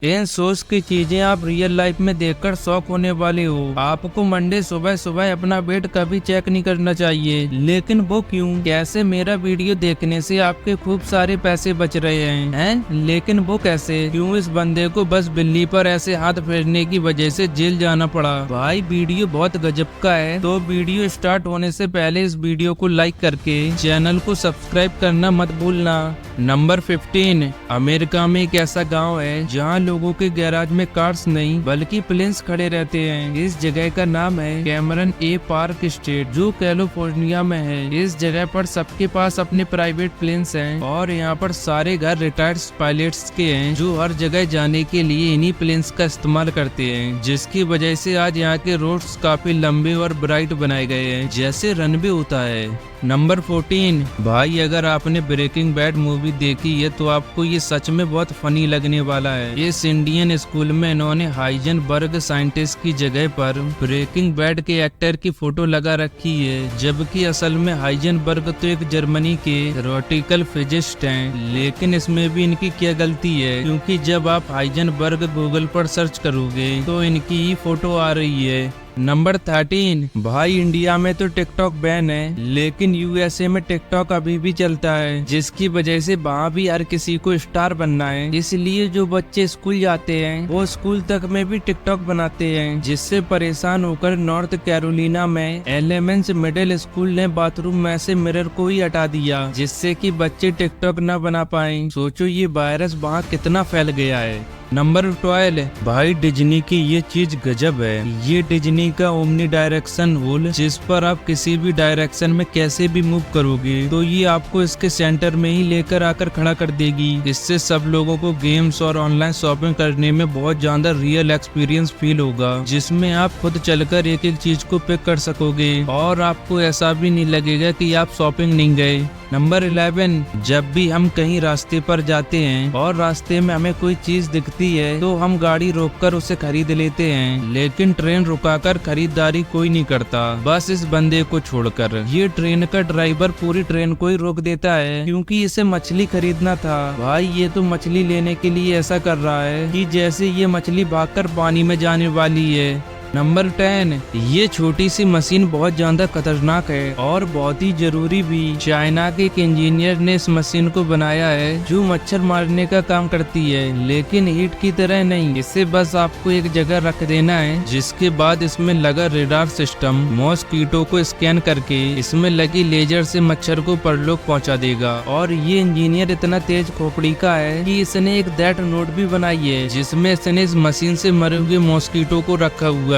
इन सोच की चीजें आप रियल लाइफ में देखकर शॉक होने वाले हो। आपको मंडे सुबह सुबह अपना वेट कभी चेक नहीं करना चाहिए, लेकिन वो क्यों? कैसे मेरा वीडियो देखने से आपके खूब सारे पैसे बच रहे हैं? लेकिन वो कैसे? क्यों इस बंदे को बस बिल्ली पर ऐसे हाथ फेरने की वजह से जेल जाना पड़ा? भाई वीडियो बहुत गजब का है, तो वीडियो स्टार्ट होने से पहले इस वीडियो को लाइक करके चैनल को सब्सक्राइब करना मत भूलना। नंबर 15। अमेरिका में एक ऐसा गाँव है जहाँ लोगों के गैराज में कार्स नहीं बल्कि प्लेन्स खड़े रहते हैं। इस जगह का नाम है कैमरन ए पार्क स्टेट, जो कैलिफोर्निया में है। इस जगह पर सबके पास अपने प्राइवेट प्लेन्स हैं और यहाँ पर सारे घर रिटायर्ड पायलट्स के हैं, जो हर जगह जाने के लिए इन्हीं प्लेन्स का इस्तेमाल करते हैं, जिसकी वजह से आज यहाँ के रोड्स काफी लंबे और ब्राइट बनाए गए हैं, जैसे रनवे होता है। नंबर 14। भाई अगर आपने ब्रेकिंग बैड मूवी देखी है तो आपको ये सच में बहुत फनी लगने वाला है। इस इंडियन स्कूल में इन्होंने हाइजनबर्ग साइंटिस्ट की जगह पर ब्रेकिंग बैड के एक्टर की फोटो लगा रखी है, जबकि असल में हाइजनबर्ग तो एक जर्मनी के थ्योरेटिकल फिजिस्ट हैं। लेकिन इसमें भी इनकी क्या गलती है, क्योंकि जब आप हाइजनबर्ग गूगल पर सर्च करोगे तो इनकी ही फोटो आ रही है। नंबर 13। भाई इंडिया में तो टिकटॉक बैन है, लेकिन यूएसए में टिकटॉक अभी भी चलता है, जिसकी वजह से वहाँ भी हर किसी को स्टार बनना है। इसलिए जो बच्चे स्कूल जाते हैं वो स्कूल तक में भी टिकटॉक बनाते हैं, जिससे परेशान होकर नॉर्थ कैरोलिना में एलिमेंट्स मिडिल स्कूल ने बाथरूम में से मिरर को ही हटा दिया, जिससे कि बच्चे टिकटॉक न बना पाए। सोचो ये वायरस वहाँ कितना फैल गया है। नंबर 12। भाई डिज्नी की ये चीज गजब है। ये डिज्नी का ओमनी डायरेक्शन होल, जिस पर आप किसी भी डायरेक्शन में कैसे भी मूव करोगे तो ये आपको इसके सेंटर में ही लेकर आकर खड़ा कर देगी। इससे सब लोगों को गेम्स और ऑनलाइन शॉपिंग करने में बहुत ज्यादा रियल एक्सपीरियंस फील होगा, जिसमें आप खुद चलकर एक एक चीज को पिक कर सकोगे और आपको ऐसा भी नहीं लगेगा कि आप शॉपिंग नहीं गए। नंबर 11। जब भी हम कहीं रास्ते पर जाते हैं और रास्ते में हमें कोई चीज दिखती है तो हम गाड़ी रोककर उसे खरीद लेते हैं, लेकिन ट्रेन रुकाकर खरीदारी कोई नहीं करता, बस इस बंदे को छोड़कर। ये ट्रेन का ड्राइवर पूरी ट्रेन को ही रोक देता है, क्योंकि इसे मछली खरीदना था। भाई ये तो मछली लेने के लिए ऐसा कर रहा है कि जैसे ये मछली भागकर पानी में जाने वाली है। नंबर 10। ये छोटी सी मशीन बहुत ज्यादा खतरनाक है और बहुत ही जरूरी भी। चाइना के एक इंजीनियर ने इस मशीन को बनाया है जो मच्छर मारने का काम करती है, लेकिन हीट की तरह नहीं। इसे बस आपको एक जगह रख देना है, जिसके बाद इसमें लगा रेडार सिस्टम मॉस्किटो को स्कैन करके इसमें लगी लेजर से मच्छर को परलोक पहुंचा देगा। और ये इंजीनियर इतना तेज खोपड़ी का है कि इसने एक दैट नोट भी बनाई है, जिसमें इसने इस मशीन से मरे हुए मॉस्किटो को रखा हुआ है।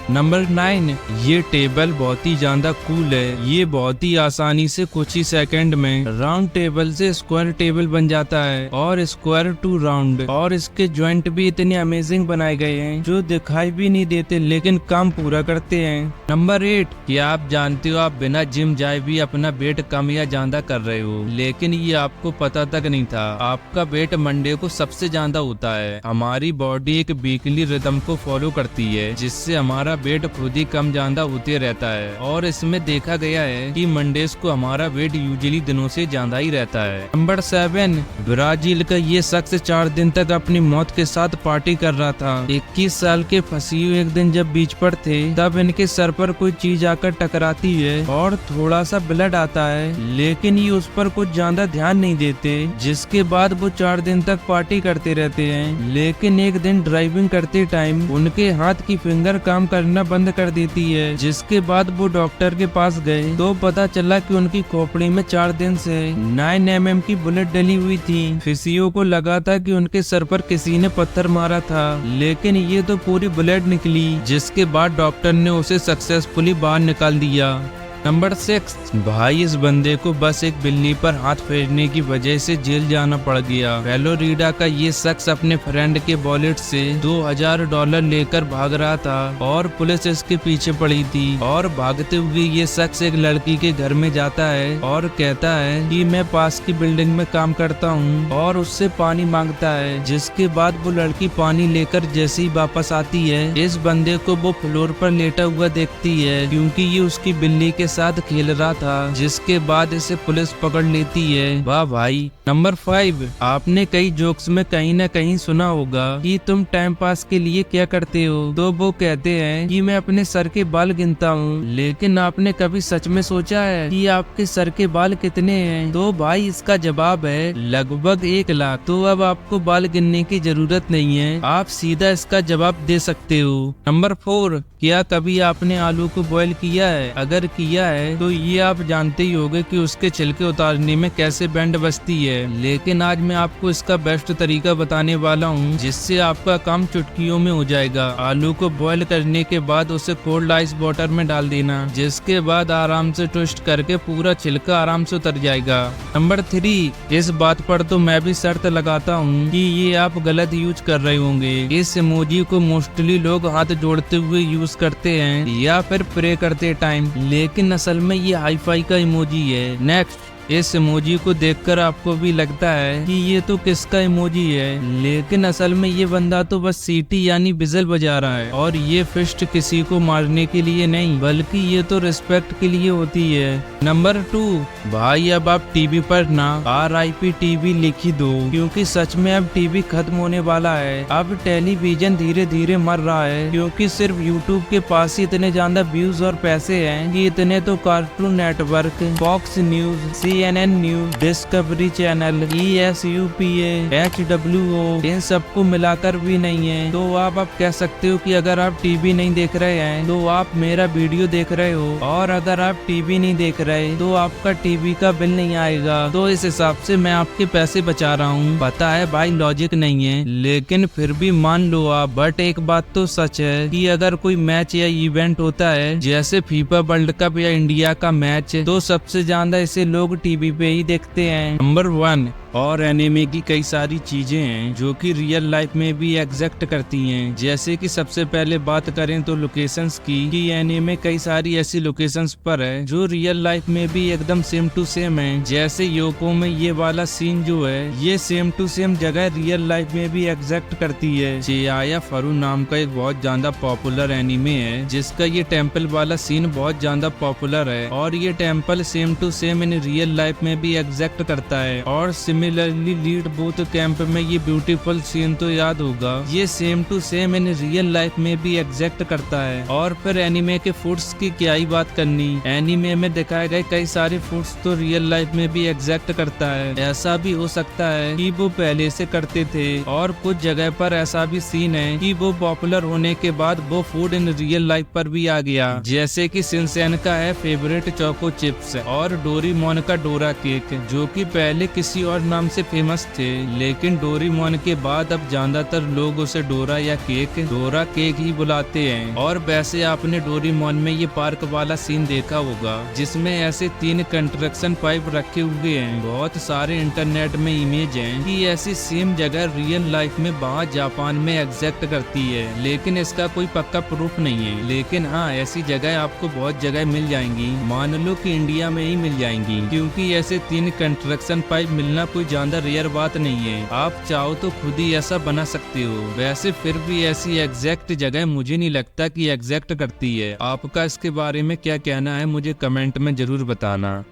नंबर 9। ये टेबल बहुत ही ज्यादा कूल है। ये बहुत ही आसानी से कुछ ही सेकंड में राउंड टेबल से स्क्वायर टेबल बन जाता है और स्क्वायर टू राउंड, और इसके जॉइंट भी इतने अमेजिंग बनाए गए हैं जो दिखाई भी नहीं देते लेकिन काम पूरा करते हैं। नंबर 8। क्या आप जानते हो आप बिना जिम जाए भी अपना वेट कम या ज्यादा कर रहे हो, लेकिन ये आपको पता तक नहीं था। आपका वेट मंडे को सबसे ज्यादा होता है। हमारी बॉडी एक वीकली रिदम को फॉलो करती है, जिससे हमारा वेट खुद ही कम ज्यादा होते रहता है, और इसमें देखा गया है कि मंडेज को हमारा वेट यूजुअली दिनों से ज्यादा ही रहता है। नंबर 7। ब्राजील का ये शख्स 4 दिन तक अपनी मौत के साथ पार्टी कर रहा था। 21 साल के फसीउ एक दिन जब बीच पर थे तब इनके सर पर कोई चीज आकर टकराती है और थोड़ा सा ब्लड आता है, लेकिन ये उस पर कुछ ज्यादा ध्यान नहीं देते, जिसके बाद वो 4 दिन तक पार्टी करते रहते हैं। लेकिन एक दिन ड्राइविंग करते टाइम उनके हाथ की फिंगर काम करना बंद कर देती है, जिसके बाद वो डॉक्टर के पास गए तो पता चला कि उनकी खोपड़ी में 4 दिन से 9 mm की बुलेट डली हुई थी। फिजियो को लगा था कि उनके सर पर किसी ने पत्थर मारा था, लेकिन ये तो पूरी बुलेट निकली, जिसके बाद डॉक्टर ने उसे सक्सेसफुली बाहर निकाल दिया। नंबर 6। भाई इस बंदे को बस एक बिल्ली पर हाथ फेरने की वजह से जेल जाना पड़ गया। फ्लोरिडा का ये शख्स अपने फ्रेंड के वॉलेट से $2000 लेकर भाग रहा था और पुलिस इसके पीछे पड़ी थी, और भागते हुए ये शख्स एक लड़की के घर में जाता है और कहता है कि मैं पास की बिल्डिंग में काम करता हूँ, और उससे पानी मांगता है, जिसके बाद वो लड़की पानी लेकर जैसे ही वापस आती है इस बंदे को वो फ्लोर पर लेटा हुआ देखती है, क्योंकि ये उसकी बिल्ली के साथ खेल रहा था, जिसके बाद इसे पुलिस पकड़ लेती है। वाह भाई। नंबर 5, आपने कई जोक्स में कहीं न कहीं सुना होगा कि तुम टाइम पास के लिए क्या करते हो, तो वो कहते हैं कि मैं अपने सर के बाल गिनता हूँ। लेकिन आपने कभी सच में सोचा है कि आपके सर के बाल कितने हैं? तो भाई इसका जवाब है लगभग 1 लाख। तो अब आपको बाल गिनने की जरूरत नहीं है, आप सीधा इसका जवाब दे सकते हो। नंबर 4, क्या कभी आपने आलू को बॉईल किया है? अगर किया है तो ये आप जानते ही होंगे कि उसके छिलके उतारने में कैसे बैंड बजती है। लेकिन आज मैं आपको इसका बेस्ट तरीका बताने वाला हूँ, जिससे आपका काम चुटकियों में हो जाएगा। आलू को बॉईल करने के बाद उसे कोल्ड आइस वाटर में डाल देना, जिसके बाद आराम से ट्विस्ट करके पूरा छिलका आराम से उतर जाएगा। नंबर 3, इस बात पर तो मैं भी शर्त लगाता हूँ कि ये आप गलत यूज कर रहे होंगे। इस इमोजी को मोस्टली लोग हाथ जोड़ते हुए यूज करते हैं या फिर प्रे करते टाइम, लेकिन असल में ये हाई-फाई का इमोजी है। नेक्स्ट, इस इमोजी को देखकर आपको भी लगता है कि ये तो किसका इमोजी है, लेकिन असल में ये बंदा तो बस सीटी यानी बिजल बजा रहा है। और ये फिस्ट किसी को मारने के लिए नहीं, बल्कि ये तो रिस्पेक्ट के लिए होती है। नंबर 2, भाई अब आप टीवी पर ना RIP टीवी लिख ही दो, क्योंकि सच में अब टीवी खत्म होने वाला है। अब टेलीविजन धीरे धीरे मर रहा है, क्योंकि सिर्फ यूट्यूब के पास ही इतने ज्यादा व्यूज और पैसे हैं कि इतने तो cartoon network, fox news, CNN news, discovery channel, ESUPA, HWO, इन सबको मिलाकर भी नहीं है। तो आप कह सकते हो कि अगर आप टीवी नहीं देख रहे हैं तो आप मेरा वीडियो देख रहे हो, और अगर आप टीवी नहीं देख रहे तो आपका टीवी का बिल नहीं आएगा। तो इस हिसाब से मैं आपके पैसे बचा रहा हूँ। पता है भाई लॉजिक नहीं है, लेकिन फिर भी मान लो आप। बट एक बात तो सच है कि अगर कोई मैच या इवेंट होता है, जैसे फीफा वर्ल्ड कप या इंडिया का मैच, तो सबसे ज्यादा इसे लोग टीवी पे ही देखते हैं। नंबर 1, और एनिमे की कई सारी चीजें हैं जो कि रियल लाइफ में भी एग्जैक्ट करती हैं। जैसे कि सबसे पहले बात करें तो लोकेशंस की, कि एनिमे कई सारी ऐसी लोकेशंस पर है जो रियल लाइफ में भी एकदम सेम टू सेम है। जैसे योको में ये वाला सीन जो है, ये सेम टू सेम जगह रियल लाइफ में भी एग्जैक्ट करती है। चियाया फरू नाम का एक बहुत ज्यादा पॉपुलर एनिमे है, जिसका ये टेम्पल वाला सीन बहुत ज्यादा पॉपुलर है, और ये temple same to same in real life में भी एग्जैक्ट करता है। और सिमिलरली लीड बूथ कैंप में ये ब्यूटीफुल सीन तो याद होगा, ये same to same in real life में भी एग्जैक्ट करता है। और फिर एनिमे के फूड्स की क्या ही बात करनी, एनिमे में दिखाए गए कई सारे फूड्स तो रियल लाइफ में भी एग्जैक्ट करता है। ऐसा भी हो सकता है कि वो पहले से करते थे, और कुछ जगह पर ऐसा भी सीन है कि वो पॉपुलर होने के बाद वो फूड इन रियल लाइफ पर भी आ गया। जैसे कि शिनचैन का है फेवरेट चोको चिप्स, और डोरेमोन का डोरा केक, जो कि पहले किसी और नाम से फेमस थे, लेकिन डोरेमोन के बाद अब ज्यादातर लोग उसे डोरा केक ही बुलाते हैं। और वैसे आपने डोरेमोन में ये पार्क वाला सीन देखा होगा, जिसमें ऐसे 3 कंस्ट्रक्शन पाइप रखे हुए हैं। बहुत सारे इंटरनेट में इमेज हैं कि ऐसी सेम जगह रियल लाइफ में वहाँ जापान में एग्जैक्ट करती है, लेकिन इसका कोई पक्का प्रूफ नहीं है। लेकिन हाँ, ऐसी जगह आपको बहुत जगह मिल जाएंगी, मान लो कि इंडिया में ही मिल जाएंगी, क्योंकि ऐसे 3 कंस्ट्रक्शन पाइप मिलना कोई ज्यादा रेयर बात नहीं है। आप चाहो तो खुद ही ऐसा बना सकते हो। वैसे फिर भी ऐसी एग्जैक्ट जगह मुझे नहीं लगता कि एग्जैक्ट करती है। आपका इसके बारे में क्या कहना है, मुझे कमेंट में जरूर बताना।